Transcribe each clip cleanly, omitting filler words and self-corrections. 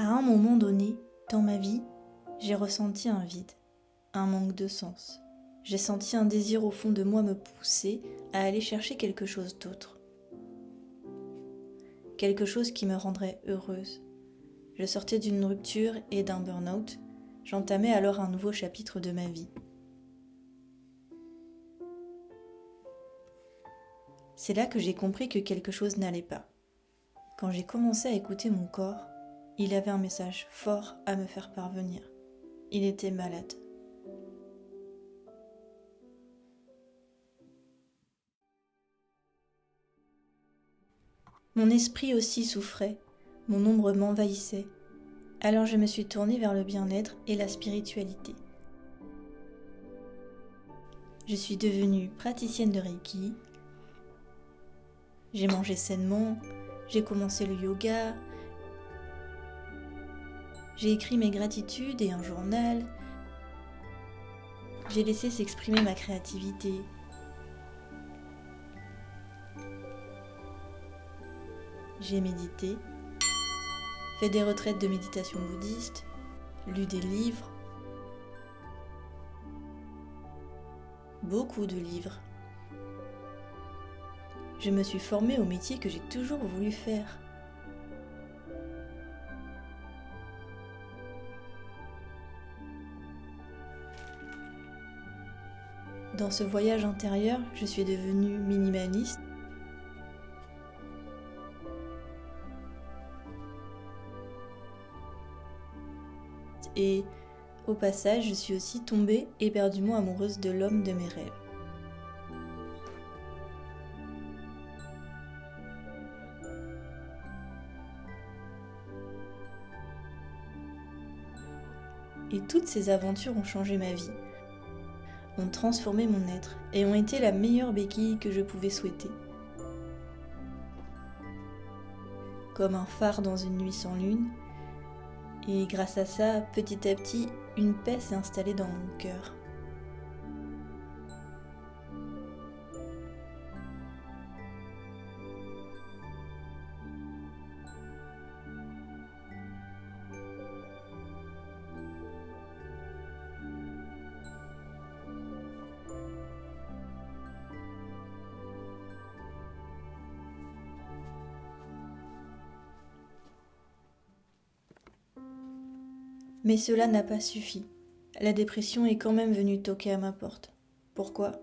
À un moment donné, dans ma vie, j'ai ressenti un vide, un manque de sens. J'ai senti un désir au fond de moi me pousser à aller chercher quelque chose d'autre. Quelque chose qui me rendrait heureuse. Je sortais d'une rupture et d'un burn-out. J'entamais alors un nouveau chapitre de ma vie. C'est là que j'ai compris que quelque chose n'allait pas. Quand j'ai commencé à écouter mon corps, il avait un message fort à me faire parvenir. Il était malade. Mon esprit aussi souffrait, mon ombre m'envahissait. Alors je me suis tournée vers le bien-être et la spiritualité. Je suis devenue praticienne de Reiki. J'ai mangé sainement, j'ai commencé le yoga. J'ai écrit mes gratitudes et un journal. J'ai laissé s'exprimer ma créativité. J'ai médité, fait des retraites de méditation bouddhiste, lu des livres, beaucoup de livres. Je me suis formée au métier que j'ai toujours voulu faire. Dans ce voyage intérieur, je suis devenue minimaliste. Et au passage, je suis aussi tombée éperdument amoureuse de l'homme de mes rêves. Et toutes ces aventures ont changé ma vie, ont transformé mon être et ont été la meilleure béquille que je pouvais souhaiter. Comme un phare dans une nuit sans lune, et grâce à ça, petit à petit, une paix s'est installée dans mon cœur. Mais cela n'a pas suffi. La dépression est quand même venue toquer à ma porte. Pourquoi ?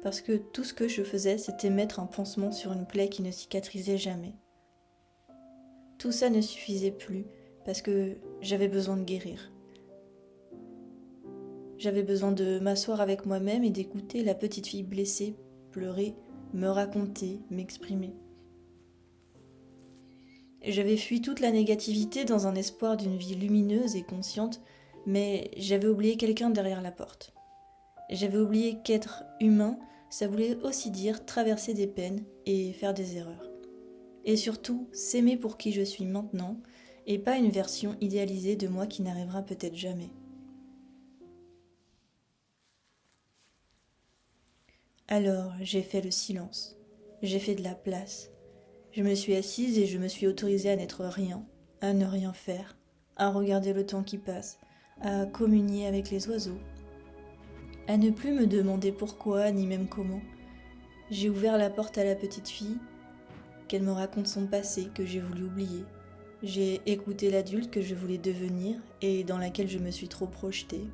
Parce que tout ce que je faisais, c'était mettre un pansement sur une plaie qui ne cicatrisait jamais. Tout ça ne suffisait plus, parce que j'avais besoin de guérir. J'avais besoin de m'asseoir avec moi-même et d'écouter la petite fille blessée, pleurer, me raconter, m'exprimer. J'avais fui toute la négativité dans un espoir d'une vie lumineuse et consciente, mais j'avais oublié quelqu'un derrière la porte. J'avais oublié qu'être humain, ça voulait aussi dire traverser des peines et faire des erreurs. Et surtout, s'aimer pour qui je suis maintenant, et pas une version idéalisée de moi qui n'arrivera peut-être jamais. Alors, j'ai fait le silence. J'ai fait de la place. Je me suis assise et je me suis autorisée à n'être rien, à ne rien faire, à regarder le temps qui passe, à communier avec les oiseaux, à ne plus me demander pourquoi ni même comment. J'ai ouvert la porte à la petite fille, qu'elle me raconte son passé que j'ai voulu oublier. J'ai écouté l'adulte que je voulais devenir et dans laquelle je me suis trop projetée.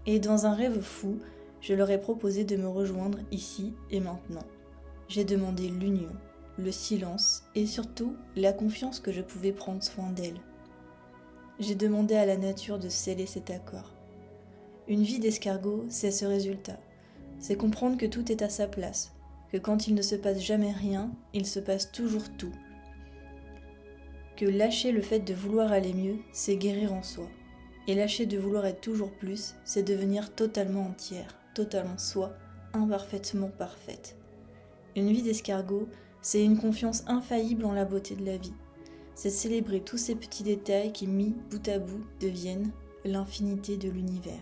Et dans un rêve fou, je leur ai proposé de me rejoindre ici et maintenant. J'ai demandé l'union, le silence et surtout la confiance que je pouvais prendre soin d'elle. J'ai demandé à la nature de sceller cet accord. Une vie d'escargot, c'est ce résultat. C'est comprendre que tout est à sa place, que quand il ne se passe jamais rien, il se passe toujours tout. Que lâcher le fait de vouloir aller mieux, c'est guérir en soi. Et lâcher de vouloir être toujours plus, c'est devenir totalement entière, totalement soi, imparfaitement parfaite. Une vie d'escargot, c'est une confiance infaillible en la beauté de la vie. C'est célébrer tous ces petits détails qui, mis bout à bout, deviennent l'infinité de l'univers.